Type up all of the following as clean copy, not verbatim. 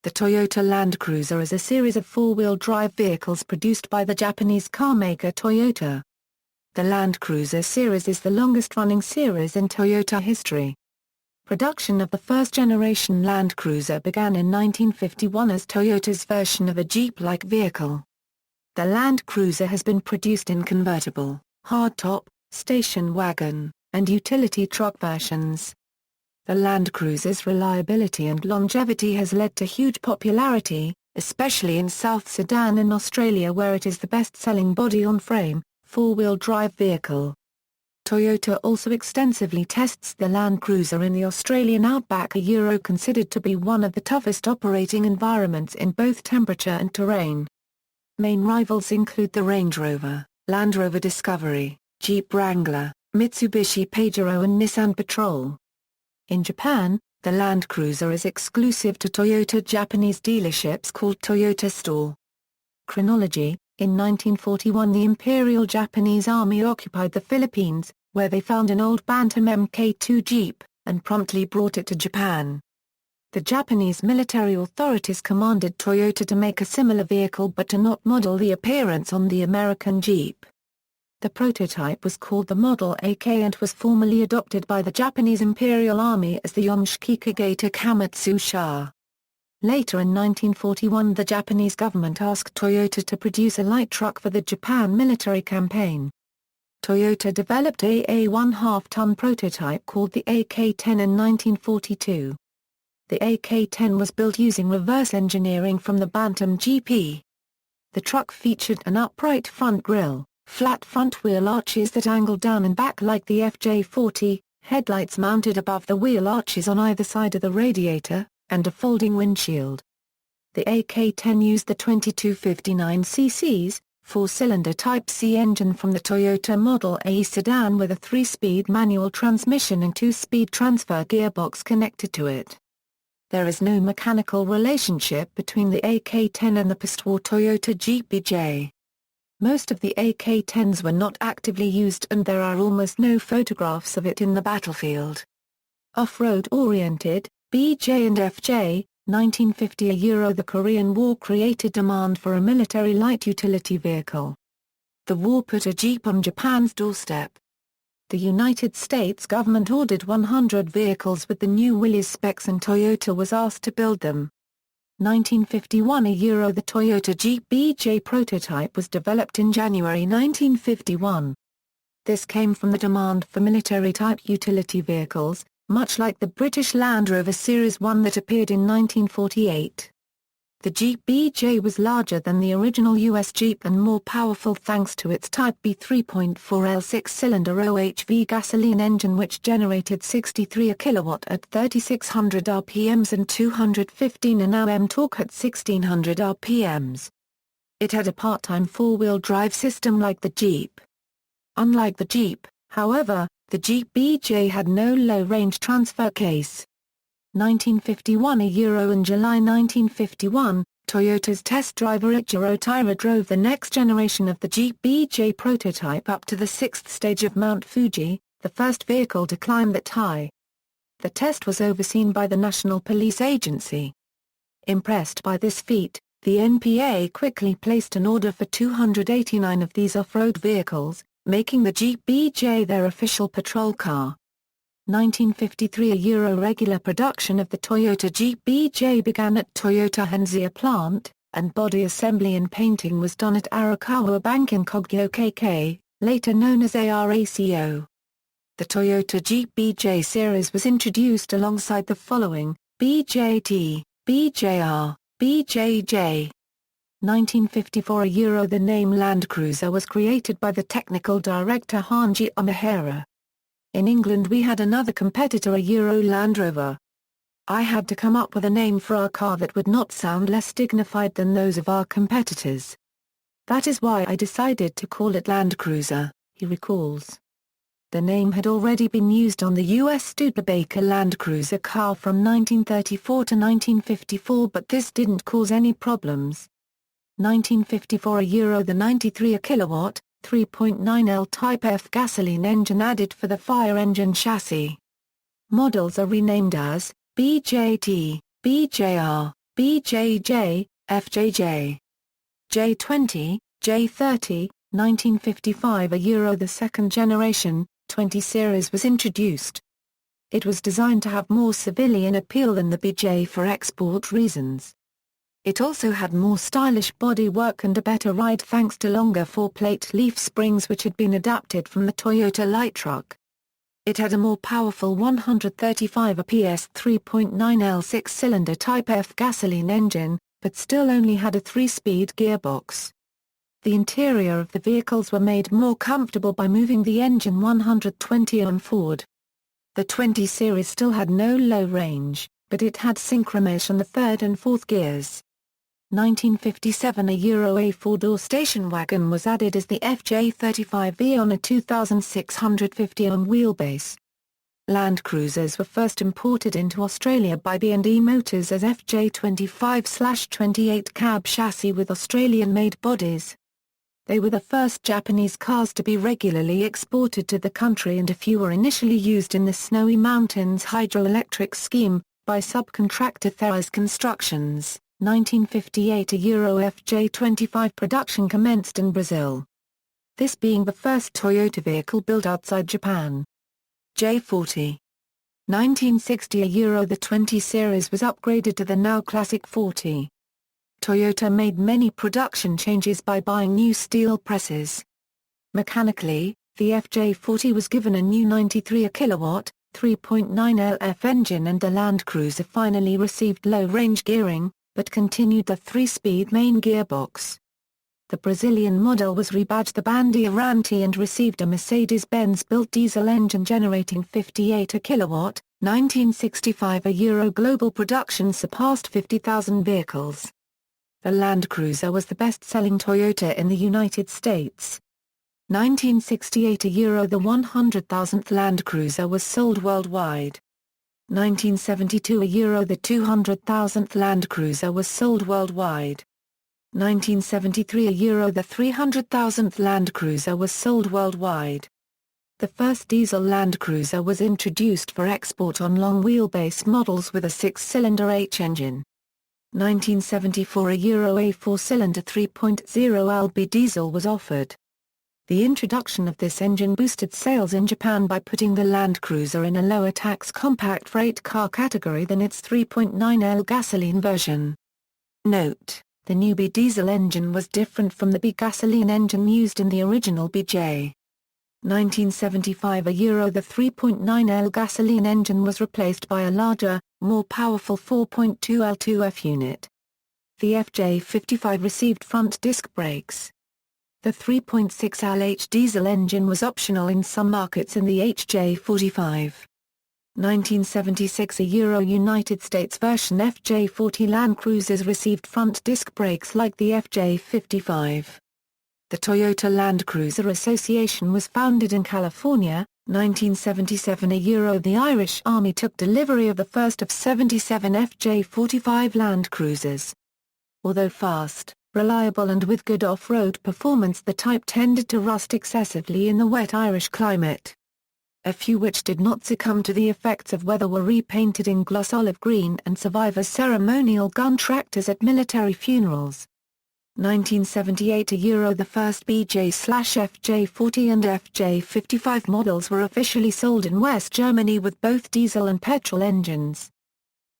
The Toyota Land Cruiser is a series of four-wheel drive vehicles produced by the Japanese carmaker Toyota. The Land Cruiser series is the longest-running series in Toyota history. Production of the first-generation Land Cruiser began in 1951 as Toyota's version of a Jeep-like vehicle. The Land Cruiser has been produced in convertible, hardtop, station wagon, and utility truck versions. The Land Cruiser's reliability and longevity has led to huge popularity, especially in South Sudan and Australia, where it is the best-selling body-on-frame, four-wheel drive vehicle. Toyota also extensively tests the Land Cruiser in the Australian outback, considered to be one of the toughest operating environments in both temperature and terrain. Main rivals include the Range Rover, Rover Discovery, Jeep Wrangler, Mitsubishi Pajero and Nissan Patrol. In Japan, the Land Cruiser is exclusive to Toyota Japanese dealerships called Toyota Store. Chronology: in 1941 the Imperial Japanese Army occupied the Philippines, where they found an old Bantam Mk2 Jeep, and promptly brought it to Japan. The Japanese military authorities commanded Toyota to make a similar vehicle but to not model the appearance on the American Jeep. The prototype was called the Model AK and was formally adopted by the Japanese Imperial Army as the Yonshiki Kageta Kamatsu Sha. Later in 1941 the Japanese government asked Toyota to produce a light truck for the Japan military campaign. Toyota developed a 1/2-ton prototype called the AK-10 in 1942. The AK-10 was built using reverse engineering from the Bantam GP. The truck featured an upright front grille, flat front wheel arches that angled down and back like the FJ40, headlights mounted above the wheel arches on either side of the radiator, and a folding windshield. The AK-10 used the 2259 cc's, four-cylinder Type C engine from the Toyota Model A sedan with a 3-speed manual transmission and 2-speed transfer gearbox connected to it. There is no mechanical relationship between the AK-10 and the post-war Toyota Jeep BJ. Most of the AK-10s were not actively used and there are almost no photographs of it in the battlefield. Off-road oriented, BJ and FJ, 1950 The Korean War created demand for a military light utility vehicle. The war put a Jeep on Japan's doorstep. The United States government ordered 100 vehicles with the new Willys specs and Toyota was asked to build them. 1951 The Toyota Jeep BJ prototype was developed in January 1951. This came from the demand for military-type utility vehicles, much like the British Land Rover Series 1 that appeared in 1948. The Jeep BJ was larger than the original US Jeep and more powerful thanks to its Type B 3.4L 6-cylinder OHV gasoline engine which generated 63 kW at 3600 rpm and 215 Nm torque at 1600 rpm. It had a part-time four-wheel drive system like the Jeep. Unlike the Jeep, however, the Jeep BJ had no low-range transfer case. 1951 In July 1951, Toyota's test driver Ichiro Taira drove the next generation of the Jeep BJ prototype up to the 6th stage of Mount Fuji, the first vehicle to climb that high. The test was overseen by the National Police Agency. Impressed by this feat, the NPA quickly placed an order for 289 of these off-road vehicles, making the Jeep BJ their official patrol car. 1953 Regular production of the Toyota Jeep BJ began at Toyota Hanzia plant, and body assembly and painting was done at Arakawa Bank in Kogyo KK, later known as ARACO. The Toyota Jeep BJ series was introduced alongside the following: BJT, BJR, BJJ. 1954 The name Land Cruiser was created by the technical director Hanji Omihara. In England we had another competitor, Land Rover. I had to come up with a name for our car that would not sound less dignified than those of our competitors. That is why I decided to call it Land Cruiser, he recalls. The name had already been used on the U.S. Studebaker Land Cruiser car from 1934 to 1954 but this didn't cause any problems. 1954 The 93 kW, 3.9L Type F gasoline engine added for the fire engine chassis. Models are renamed as BJT, BJR, BJJ, FJJ. J20, J30, 1955 the second generation, 20 series was introduced. It was designed to have more civilian appeal than the BJ for export reasons. It also had more stylish bodywork and a better ride thanks to longer 4-plate leaf springs which had been adapted from the Toyota light truck. It had a more powerful 135 PS 3.9L 6-cylinder Type F gasoline engine, but still only had a 3-speed gearbox. The interior of the vehicles were made more comfortable by moving the engine 120 on forward. The 20 series still had no low range, but it had synchromesh on the third and fourth gears. 1957 a 4-door station wagon was added as the FJ35V on a 2,650 on wheelbase. Land Cruisers were first imported into Australia by B&E Motors as FJ25/28 cab chassis with Australian-made bodies. They were the first Japanese cars to be regularly exported to the country, and a few were initially used in the Snowy Mountains hydroelectric scheme, by subcontractor Theras Constructions. 1958 a FJ25 production commenced in Brazil. This being the first Toyota vehicle built outside Japan. J40. 1960 a the 20 series was upgraded to the now classic 40. Toyota made many production changes by buying new steel presses. Mechanically, the FJ40 was given a new 93 kilowatt, 3.9 LF engine, and the Land Cruiser finally received low-range gearing, but continued the 3-speed main gearbox. The Brazilian model was rebadged the Bandeirantes and received a Mercedes-Benz-built diesel engine generating 58 kilowatt. 1965 a global production surpassed 50,000 vehicles. The Land Cruiser was the best-selling Toyota in the United States. 1968 a the 100,000th Land Cruiser was sold worldwide. 1972 a the 200,000th Land Cruiser was sold worldwide. 1973 a the 300,000th Land Cruiser was sold worldwide. The first diesel Land Cruiser was introduced for export on long-wheelbase models with a 6-cylinder H engine. 1974 a 4-cylinder 3.0 lb diesel was offered. The introduction of this engine boosted sales in Japan by putting the Land Cruiser in a lower tax compact freight car category than its 3.9L gasoline version. Note: the new B diesel engine was different from the B gasoline engine used in the original BJ. 1975 a the 3.9L gasoline engine was replaced by a larger, more powerful 4.2L 2F unit. The FJ55 received front disc brakes. The 3.6L H diesel engine was optional in some markets in the HJ45. 1976 a United States version FJ40 Land Cruisers received front disc brakes like the FJ55. The Toyota Land Cruiser Association was founded in California. 1977 a the Irish Army took delivery of the first of 77 FJ45 Land Cruisers. Although fast, reliable and with good off-road performance, the type tended to rust excessively in the wet Irish climate. A few which did not succumb to the effects of weather were repainted in gloss olive green and survive as ceremonial gun tractors at military funerals. 1978 a the first BJ/FJ40 and FJ55 models were officially sold in West Germany with both diesel and petrol engines.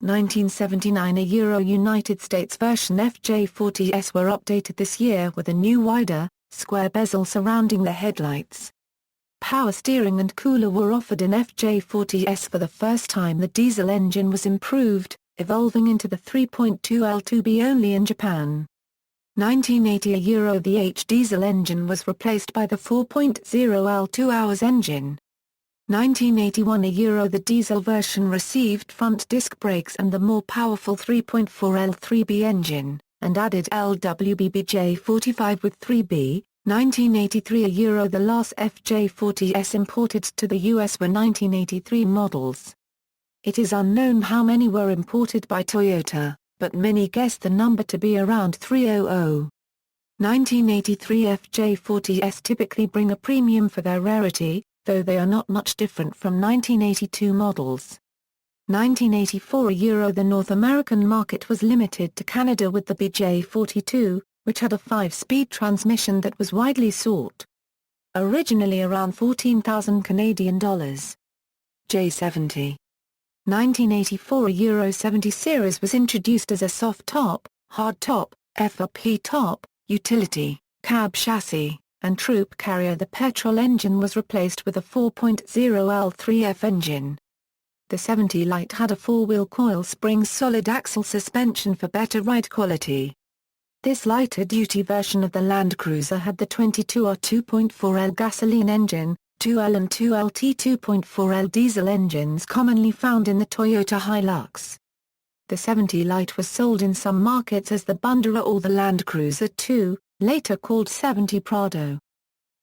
1979 a United States version FJ40s were updated this year with a new wider, square bezel surrounding the headlights. Power steering and cooler were offered in FJ40s for the first time. The diesel engine was improved, evolving into the 3.2L 2B only in Japan. 1980 a the H diesel engine was replaced by the 4.0L 2 hours engine. 1981 a the diesel version received front disc brakes and the more powerful 3.4L 3B engine, and added LWB-BJ45 with 3B. 1983 a the last FJ40s imported to the US were 1983 models. It is unknown how many were imported by Toyota, but many guess the number to be around 300. 1983 FJ40s typically bring a premium for their rarity, though they are not much different from 1982 models. 1984 Euro. The North American market was limited to Canada with the BJ42, which had a 5-speed transmission that was widely sought. Originally around $14,000 Canadian dollars. J70. 1984 Euro 70 series was introduced as a soft top, hard top, FRP top, utility, cab chassis, and troop carrier. The petrol engine was replaced with a 4.0 L3F engine. The 70 Light had a 4-wheel coil spring solid axle suspension for better ride quality. This lighter-duty version of the Land Cruiser had the 22R 2.4L gasoline engine, 2L and 2LT 2.4L diesel engines commonly found in the Toyota Hilux. The 70 Light was sold in some markets as the Bundera or the Land Cruiser 2, later called 70 Prado.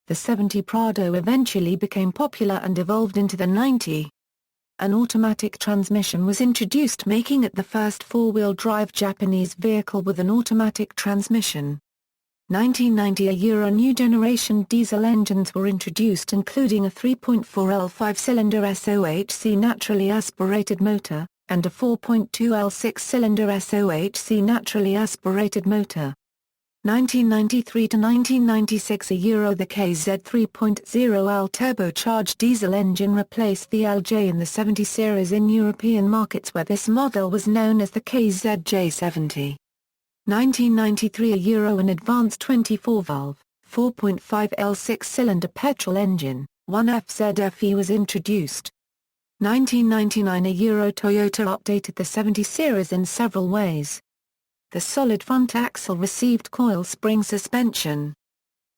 The 70 Prado eventually became popular and evolved into the 90. An automatic transmission was introduced, making it the first 4-wheel drive Japanese vehicle with an automatic transmission. 1990 Euro. New generation diesel engines were introduced, including a 3.4L 5-cylinder SOHC naturally aspirated motor, and a 4.2L 6-cylinder SOHC naturally aspirated motor. 1993 to 1996 Euro. The KZ 3.0L turbocharged diesel engine replaced the LJ in the 70 series in European markets, where this model was known as the KZ J70. 1993 Euro. An advanced 24-valve, 4.5L 6-cylinder petrol engine, 1FZFE was introduced. 1999 Euro. Toyota updated the 70 series in several ways. The solid front axle received coil spring suspension.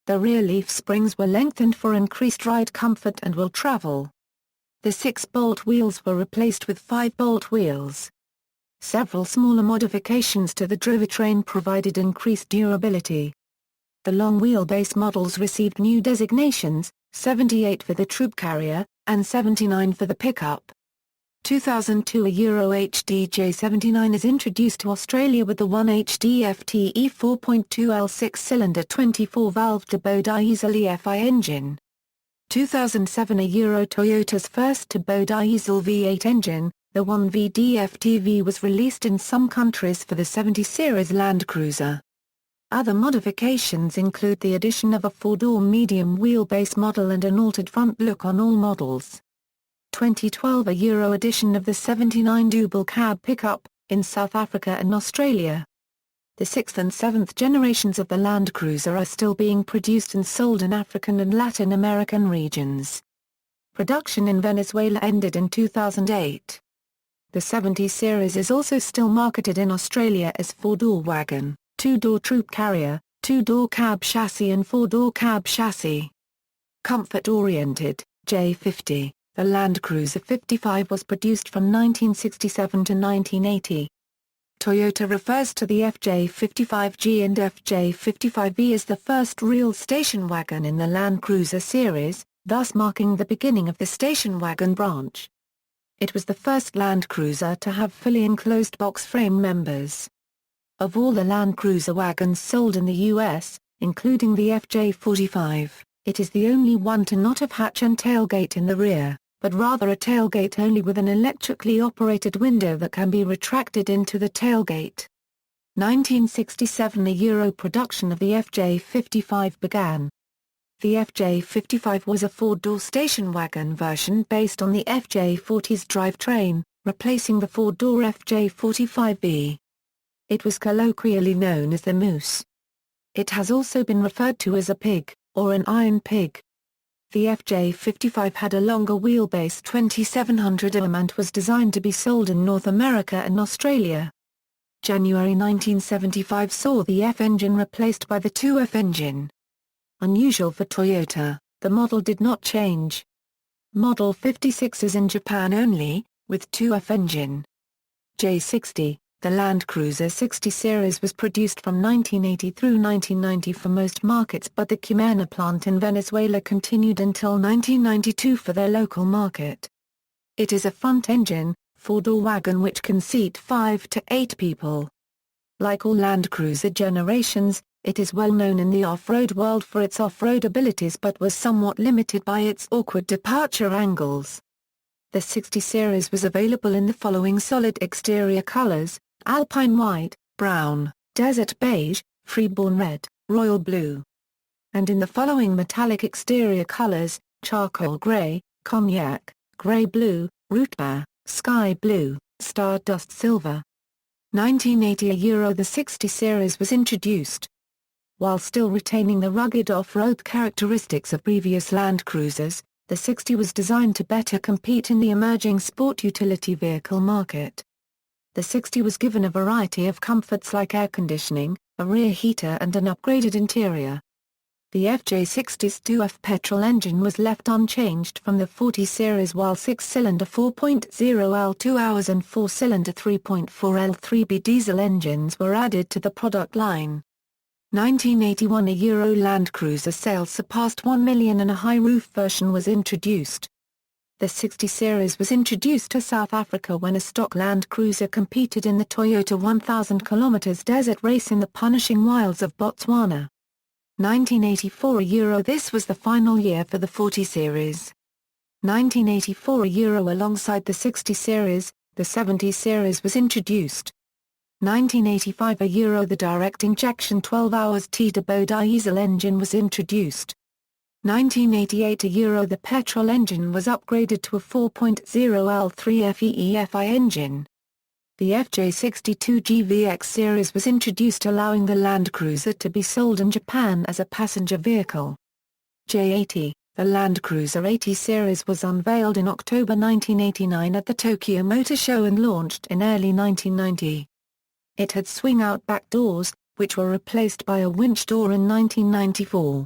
The rear leaf springs were lengthened for increased ride comfort and will travel. The 6-bolt wheels were replaced with 5-bolt wheels. Several smaller modifications to the drivetrain provided increased durability. The long wheelbase models received new designations, 78 for the troop carrier, and 79 for the pickup. 2002 Euro HD J79 is introduced to Australia with the 1HD FTE 4.2L 6-cylinder 24-valve turbo diesel EFI engine. 2007 Euro. Toyota's first turbo diesel V8 engine, the 1VDFTV, was released in some countries for the 70 series Land Cruiser. Other modifications include the addition of a 4-door medium wheelbase model and an altered front look on all models. 2012 Euro edition of the 79 double cab pickup, in South Africa and Australia. The 6th and 7th generations of the Land Cruiser are still being produced and sold in African and Latin American regions. Production in Venezuela ended in 2008. The 70 series is also still marketed in Australia as 4-door wagon, 2-door troop carrier, 2-door cab chassis and 4-door cab chassis. Comfort-oriented, J50. The Land Cruiser 55 was produced from 1967 to 1980. Toyota refers to the FJ55G and FJ55V as the first real station wagon in the Land Cruiser series, thus marking the beginning of the station wagon branch. It was the first Land Cruiser to have fully enclosed box frame members. Of all the Land Cruiser wagons sold in the U.S., including the FJ45, it is the only one to not have hatch and tailgate in the rear, but rather a tailgate only with an electrically operated window that can be retracted into the tailgate. 1967 Euro production of the FJ55 began. The FJ55 was a 4-door station wagon version based on the FJ40's drivetrain, replacing the 4-door FJ45B. It was colloquially known as the Moose. It has also been referred to as a pig, or an iron pig. The FJ55 had a longer wheelbase 2700 mm and was designed to be sold in North America and Australia. January 1975 saw the F engine replaced by the 2F engine. Unusual for Toyota, the model did not change. Model 56 is in Japan only, with 2F engine. J60. The Land Cruiser 60 series was produced from 1980 through 1990 for most markets, but the Cumana plant in Venezuela continued until 1992 for their local market. It is a front-engine, 4-door wagon which can seat 5 to 8 people. Like all Land Cruiser generations, it is well known in the off-road world for its off-road abilities but was somewhat limited by its awkward departure angles. The 60 series was available in the following solid exterior colors: Alpine White, Brown, Desert Beige, Freeborn Red, Royal Blue. And in the following metallic exterior colors: Charcoal Gray, Cognac, Gray Blue, Root Beer, Sky Blue, Stardust Silver. 1980 Euro The 60 series was introduced. While still retaining the rugged off-road characteristics of previous Land Cruisers, the 60 was designed to better compete in the emerging sport utility vehicle market. The 60 was given a variety of comforts like air conditioning, a rear heater and an upgraded interior. The FJ60's 2F petrol engine was left unchanged from the 40 series, while 6-cylinder 4.0L 2 hours and 4-cylinder 3.4L 3B diesel engines were added to the product line. 1981 A Euro Land Cruiser sales surpassed 1 million and a high-roof version was introduced. The 60 series was introduced to South Africa when a stock Land Cruiser competed in the Toyota 1000 km desert race in the punishing wilds of Botswana. 1984 Euro This was the final year for the 40 series. 1984 Euro Alongside the 60 series, the 70 series was introduced. 1985 Euro The direct injection 12 hours T-turbo diesel engine was introduced. 1988 Euro The petrol engine was upgraded to a 4.0L 3FEEFI engine. The FJ62 GVX series was introduced, allowing the Land Cruiser to be sold in Japan as a passenger vehicle. J80, the Land Cruiser 80 series was unveiled in October 1989 at the Tokyo Motor Show and launched in early 1990. It had swing-out back doors, which were replaced by a winch door in 1994.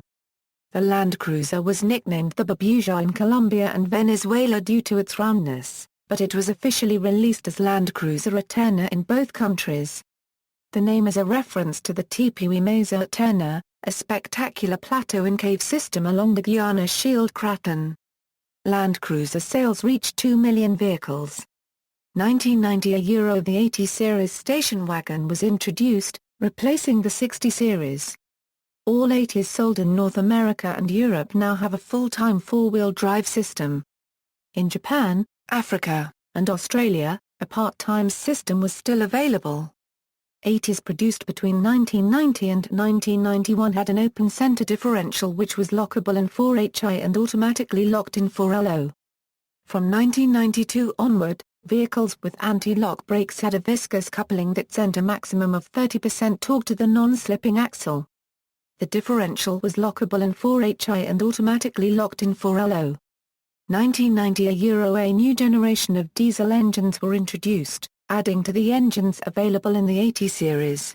The Land Cruiser was nicknamed the Babuja in Colombia and Venezuela due to its roundness, but it was officially released as Land Cruiser Eterna in both countries. The name is a reference to the Tepuy Mesa Eterna, a spectacular plateau-in-cave system along the Guiana Shield Craton. Land Cruiser sales reached 2 million vehicles. 1990 Euro The 80 series station wagon was introduced, replacing the 60 series. All 80s sold in North America and Europe now have a full-time four-wheel drive system. In Japan, Africa, and Australia, a part-time system was still available. 80s produced between 1990 and 1991 had an open center differential which was lockable in 4HI and automatically locked in 4LO. From 1992 onward, vehicles with anti-lock brakes had a viscous coupling that sent a maximum of 30% torque to the non-slipping axle. The differential was lockable in 4HI and automatically locked in 4LO. 1990 Euro A new generation of diesel engines were introduced, adding to the engines available in the 80 series.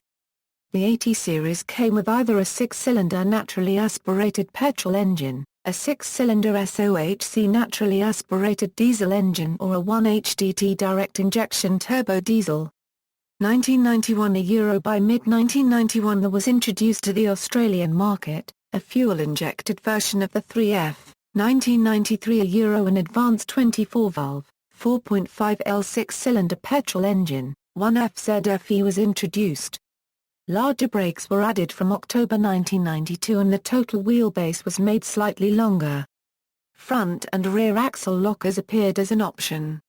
The 80 series came with either a 6-cylinder naturally aspirated petrol engine, a 6-cylinder SOHC naturally aspirated diesel engine or a 1HDT direct injection turbo diesel. 1991 Euro By mid-1991 there was introduced to the Australian market, a fuel-injected version of the 3F. 1993 Euro An advanced 24-valve, 4.5L 6-cylinder petrol engine, 1FZFE was introduced. Larger brakes were added from October 1992 and the total wheelbase was made slightly longer. Front and rear axle lockers appeared as an option.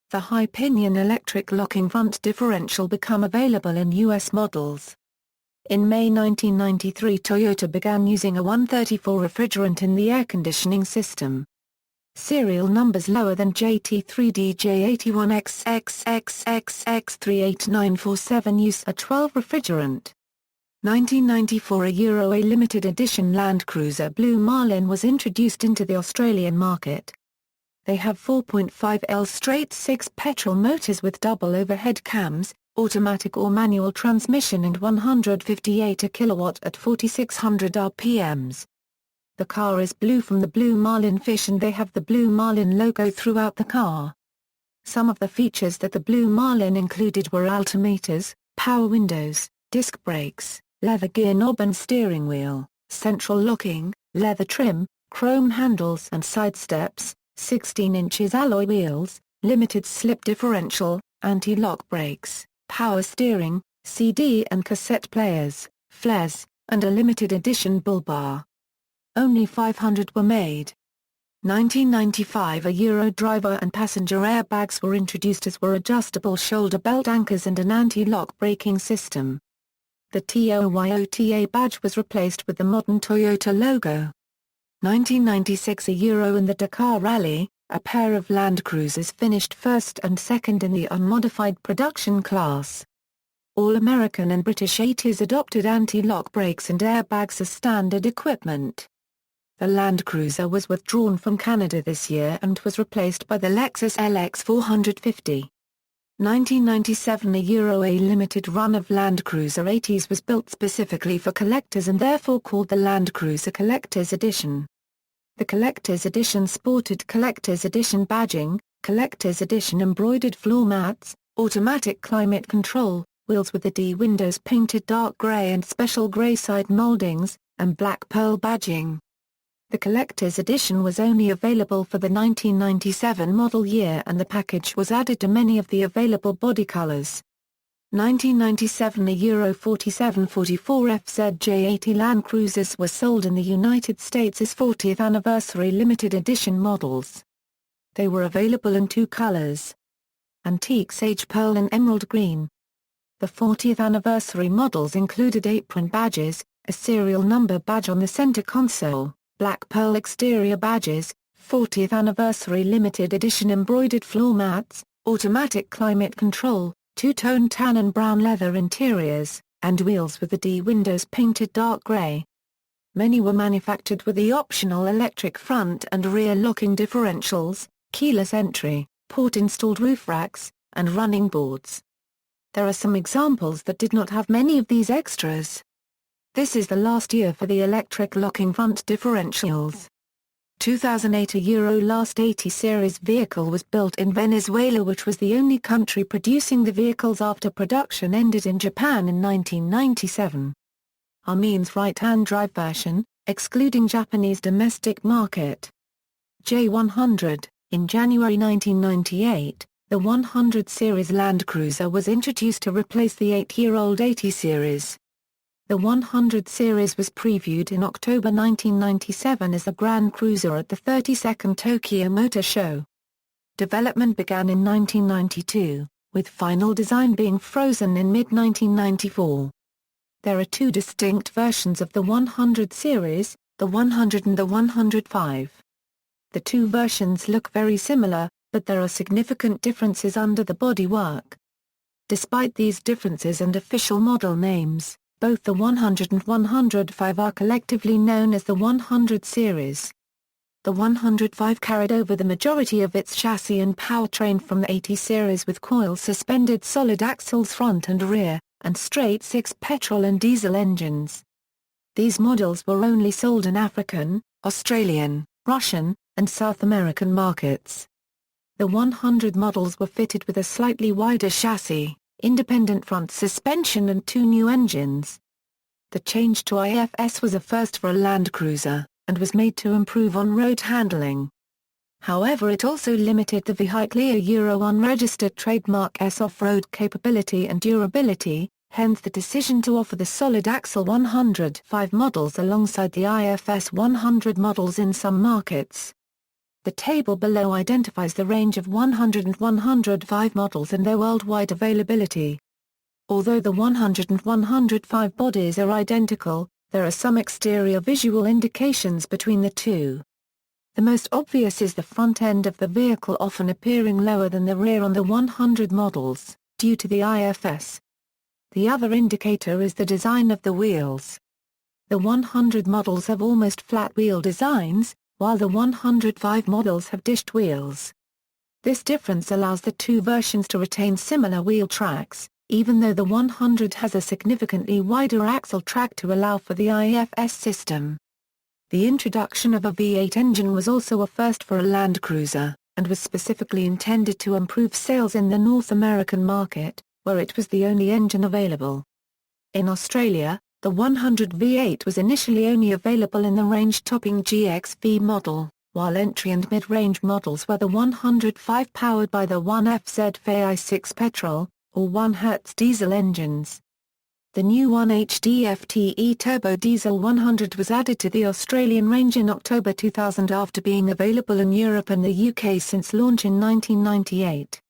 The high-pinion electric locking front differential became available in U.S. models. In May 1993 Toyota began using a 134 refrigerant in the air conditioning system. Serial numbers lower than JT3DJ81XXXXX38947 use a 12 refrigerant. 1994 A Euro A limited edition Land Cruiser Blue Marlin was introduced into the Australian market. They have 4.5L straight-six petrol motors with double overhead cams, automatic or manual transmission and 158 kW at 4600 RPMs. The car is blue from the Blue Marlin fish and they have the Blue Marlin logo throughout the car. Some of the features that the Blue Marlin included were altimeters, power windows, disc brakes, leather gear knob and steering wheel, central locking, leather trim, chrome handles and side steps, 16 inches alloy wheels, limited slip differential, anti-lock brakes, power steering, CD and cassette players, flares, and a limited edition bull bar. Only 500 were made. 1995 A Euro driver and passenger airbags were introduced as were adjustable shoulder belt anchors and an anti-lock braking system. The Toyota badge was replaced with the modern Toyota logo. 1996 A Euro in the Dakar Rally, a pair of Land Cruisers finished first and second in the unmodified production class. All American and British 80s adopted anti-lock brakes and airbags as standard equipment. The Land Cruiser was withdrawn from Canada this year and was replaced by the Lexus LX 450. 1997 A Euro A limited run of Land Cruiser 80s was built specifically for collectors and therefore called the Land Cruiser Collector's Edition. The Collector's Edition sported Collector's Edition badging, Collector's Edition embroidered floor mats, automatic climate control, wheels with the D windows painted dark grey and special grey side moldings, and black pearl badging. The Collector's Edition was only available for the 1997 model year and the package was added to many of the available body colors. 1997 A Euro 4744 FZJ80 Land Cruisers were sold in the United States as 40th anniversary limited edition models. They were available in two colors: antique sage pearl and emerald green. The 40th anniversary models included apron badges, a serial number badge on the center console, black pearl exterior badges, 40th anniversary limited edition embroidered floor mats, automatic climate control, two-tone tan and brown leather interiors, and wheels with the D windows painted dark grey. Many were manufactured with the optional electric front and rear locking differentials, keyless entry, port-installed roof racks, and running boards. There are some examples that did not have many of these extras. This is the last year for the electric locking front differentials. 2008 A Euro last 80 series vehicle was built in Venezuela, which was the only country producing the vehicles after production ended in Japan in 1997. Armene's right-hand drive version, excluding Japanese domestic market. J100, in January 1998, the 100 series Land Cruiser was introduced to replace the 8-year-old 80 series. The 100 series was previewed in October 1997 as the Grand Cruiser at the 32nd Tokyo Motor Show. Development began in 1992, with final design being frozen in mid-1994. There are two distinct versions of the 100 series, the 100 and the 105. The two versions look very similar, but there are significant differences under the bodywork. Despite these differences and official model names, both the 100 and 105 are collectively known as the 100 series. The 105 carried over the majority of its chassis and powertrain from the 80 series with coil-suspended solid axles front and rear, and straight-six petrol and diesel engines. These models were only sold in African, Australian, Russian, and South American markets. The 100 models were fitted with a slightly wider chassis, independent front suspension and two new engines. The change to IFS was a first for a Land Cruiser, and was made to improve on-road handling. However, it also limited the vehicle Euro unregistered trademark S off-road capability and durability, hence the decision to offer the solid axle 105 models alongside the IFS 100 models in some markets. The table below identifies the range of 100 and 105 models and their worldwide availability. Although the 100 and 105 bodies are identical, there are some exterior visual indications between the two. The most obvious is the front end of the vehicle often appearing lower than the rear on the 100 models, due to the IFS. The other indicator is the design of the wheels. The 100 models have almost flat wheel designs, while the 105 models have dished wheels. This difference allows the two versions to retain similar wheel tracks, even though the 100 has a significantly wider axle track to allow for the IFS system. The introduction of a V8 engine was also a first for a Land Cruiser, and was specifically intended to improve sales in the North American market, where it was the only engine available. In Australia, the 100 V8 was initially only available in the range-topping GXV model, while entry and mid-range models were the 105 powered by the 1FZ i6 petrol, or 1 Hz diesel engines. The new 1HDFTE turbo diesel 100 was added to the Australian range in October 2000 after being available in Europe and the UK since launch in 1998.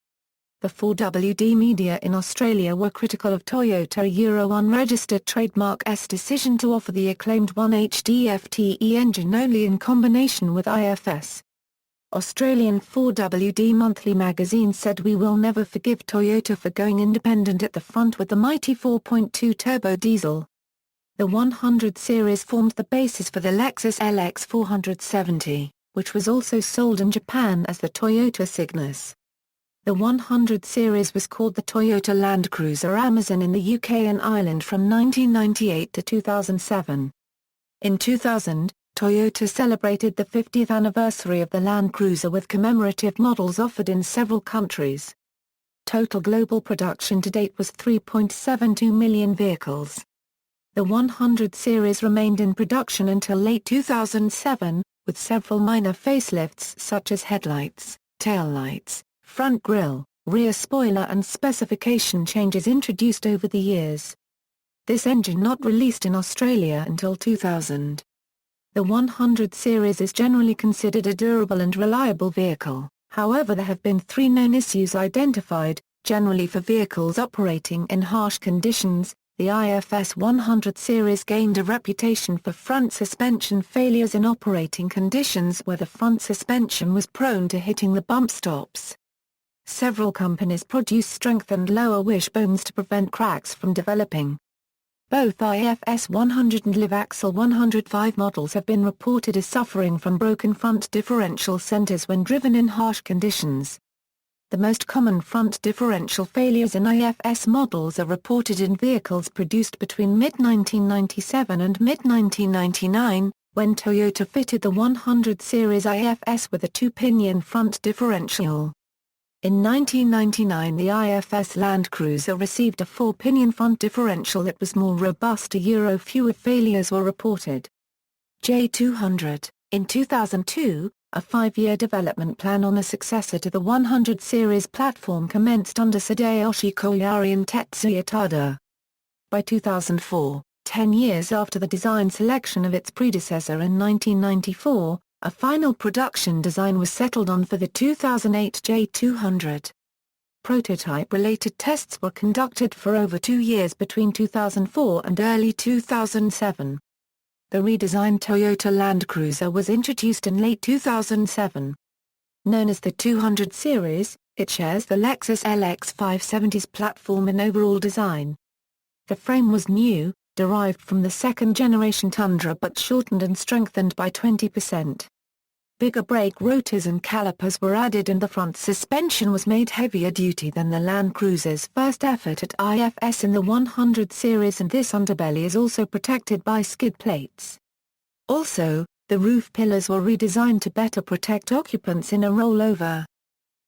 The 4WD media in Australia were critical of Toyota Euro 1 registered trademark's decision to offer the acclaimed 1HDFTE engine only in combination with IFS. Australian 4WD Monthly magazine said, "We will never forgive Toyota for going independent at the front with the mighty 4.2 turbo diesel." The 100 series formed the basis for the Lexus LX 470, which was also sold in Japan as the Toyota Cygnus. The 100 series was called the Toyota Land Cruiser Amazon in the UK and Ireland from 1998 to 2007. In 2000, Toyota celebrated the 50th anniversary of the Land Cruiser with commemorative models offered in several countries. Total global production to date was 3.72 million vehicles. The 100 series remained in production until late 2007, with several minor facelifts such as headlights, taillights, front grille, rear spoiler and specification changes introduced over the years. This engine not released in Australia until 2000. The 100 series is generally considered a durable and reliable vehicle, however there have been 3 known issues identified, generally for vehicles operating in harsh conditions. The IFS 100 series gained a reputation for front suspension failures in operating conditions where the front suspension was prone to hitting the bump stops. Several companies produce strengthened lower wishbones to prevent cracks from developing. Both IFS 100 and Live Axle 105 models have been reported as suffering from broken front differential centers when driven in harsh conditions. The most common front differential failures in IFS models are reported in vehicles produced between mid-1997 and mid-1999, when Toyota fitted the 100 series IFS with a 2-pinion front differential. In 1999 the IFS Land Cruiser received a 4-pinion front differential that was more robust. Fewer failures were reported. J200, in 2002, a 5-year development plan on a successor to the 100 series platform commenced under Tadayoshi Koyari and Tetsuya Tada. By 2004, 10 years after the design selection of its predecessor in 1994, a final production design was settled on for the 2008 J200. Prototype-related tests were conducted for over 2 years between 2004 and early 2007. The redesigned Toyota Land Cruiser was introduced in late 2007. Known as the 200 series, it shares the Lexus LX 570's platform and overall design. The frame was new, derived from the second-generation Tundra but shortened and strengthened by 20%. Bigger brake rotors and calipers were added and the front suspension was made heavier duty than the Land Cruiser's first effort at IFS in the 100 series, and this underbelly is also protected by skid plates. Also, the roof pillars were redesigned to better protect occupants in a rollover.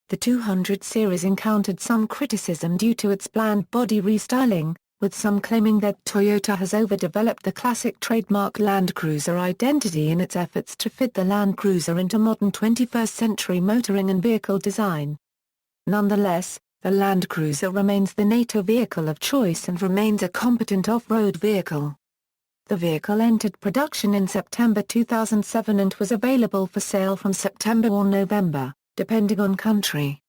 The 200 series encountered some criticism due to its bland body restyling, with some claiming that Toyota has overdeveloped the classic trademark Land Cruiser identity in its efforts to fit the Land Cruiser into modern 21st-century motoring and vehicle design. Nonetheless, the Land Cruiser remains the NATO vehicle of choice and remains a competent off-road vehicle. The vehicle entered production in September 2007 and was available for sale from September or November, depending on country.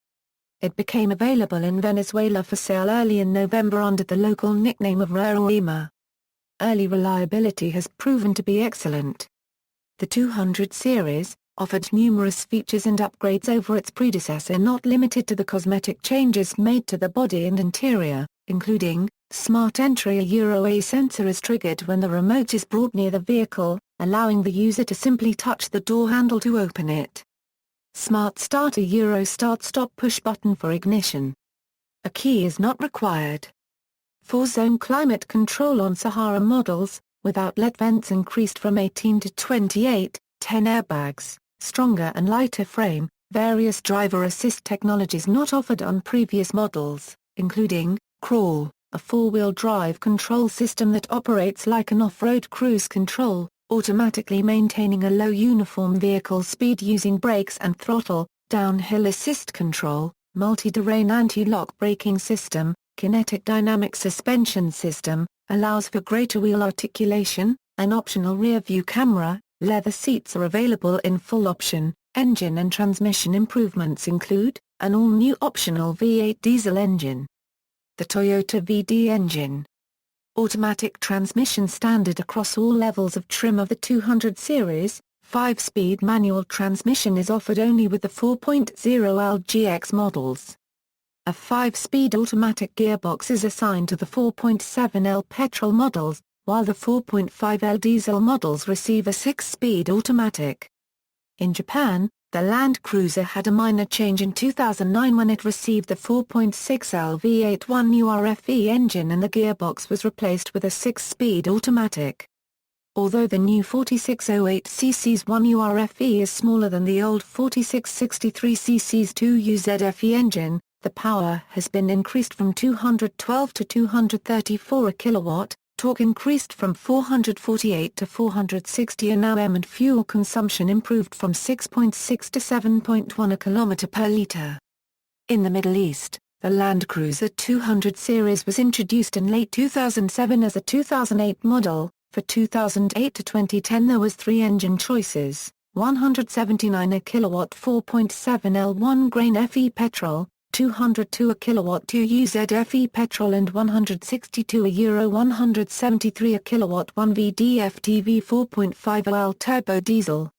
It became available in Venezuela for sale early in November under the local nickname of Roraima. Early reliability has proven to be excellent. The 200 series offered numerous features and upgrades over its predecessor, not limited to the cosmetic changes made to the body and interior, including Smart Entry. A sensor is triggered when the remote is brought near the vehicle, allowing the user to simply touch the door handle to open it. Smart Start. Start-stop push button for ignition. A key is not required. 4-zone climate control on Sahara models, with outlet vents increased from 18 to 28, 10 airbags, stronger and lighter frame, various driver assist technologies not offered on previous models, including crawl, a 4-wheel drive control system that operates like an off-road cruise control, automatically maintaining a low uniform vehicle speed using brakes and throttle, downhill assist control, multi-terrain anti-lock braking system, kinetic dynamic suspension system, allows for greater wheel articulation, an optional rear-view camera, leather seats are available in full option. Engine and transmission improvements include an all-new optional V8 diesel engine, the Toyota VD engine, automatic transmission standard across all levels of trim of the 200 series. 5-speed manual transmission is offered only with the 4.0L GX models. A 5-speed automatic gearbox is assigned to the 4.7L petrol models, while the 4.5L diesel models receive a 6-speed automatic. In Japan, the Land Cruiser had a minor change in 2009 when it received the 4.6L V8 1URFE engine and the gearbox was replaced with a 6-speed automatic. Although the new 4608cc's 1URFE is smaller than the old 4663cc's 2UZFE engine, the power has been increased from 212 to 234 kW, torque increased from 448 to 460 Nm and fuel consumption improved from 6.6 to 7.1 km per litre. In the Middle East, the Land Cruiser 200 series was introduced in late 2007 as a 2008 model. For 2008 to 2010 there was 3 engine choices, 179 kW 4.7L 1-grain FE petrol, 202 kW 2UZ FE petrol and 162 Euro 173 kW 1VDF TV 4.5L turbo diesel.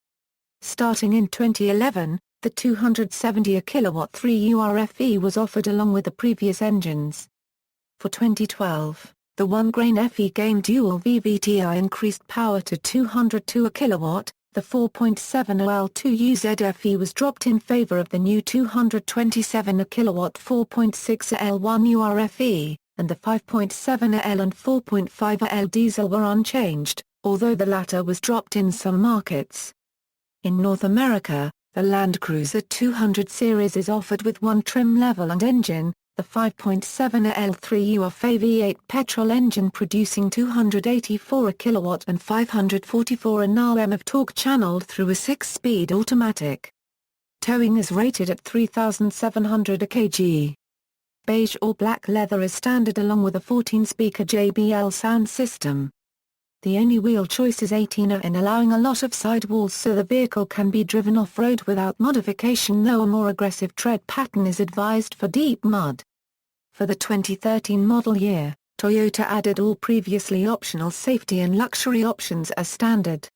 Starting in 2011, the 270 kW 3URFE was offered along with the previous engines. For 2012, the 1-grain FE gained dual VVTi increased power to 202 kW, the 4.7L 2UZFE was dropped in favor of the new 227 kW 4.6L 1URFE, and the 5.7L and 4.5L diesel were unchanged, although the latter was dropped in some markets. In North America, the Land Cruiser 200 series is offered with one trim level and engine, the 5.7L 3URFE V8 petrol engine producing 284 kW and 544 Nm of torque channeled through a 6-speed automatic. Towing is rated at 3,700 kg. Beige or black leather is standard along with a 14-speaker JBL sound system. The only wheel choice is 18in, allowing a lot of sidewalls so the vehicle can be driven off-road without modification, though a more aggressive tread pattern is advised for deep mud. For the 2013 model year, Toyota added all previously optional safety and luxury options as standard.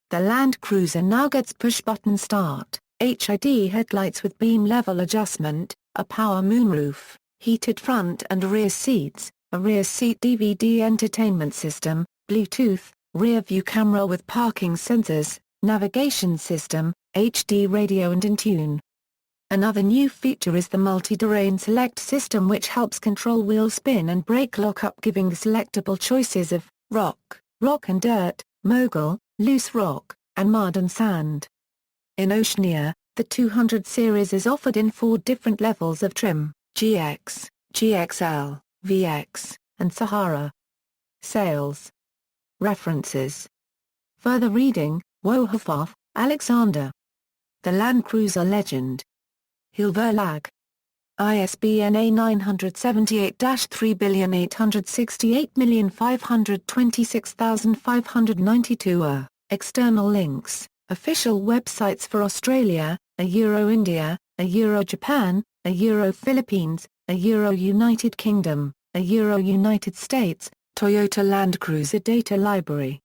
The Land Cruiser now gets push-button start, HID headlights with beam level adjustment, a power moonroof, heated front and rear seats, a rear seat DVD entertainment system, Bluetooth, rear-view camera with parking sensors, navigation system, HD radio and InTune. Another new feature is the multi-terrain select system, which helps control wheel spin and brake lockup, giving the selectable choices of rock, rock and dirt, mogul, loose rock, and mud and sand. In Oceania, the 200 series is offered in 4 different levels of trim: GX, GXL, VX, and Sahara. Sales. References. Further reading: Wohofoth, Alexander. The Land Cruiser Legend. Hilverlag. ISBN A978-3868526,592. External links: official websites for Australia, a Euro India, a Euro Japan, a Euro Philippines, a Euro United Kingdom, a Euro United States, Toyota Land Cruiser Data Library.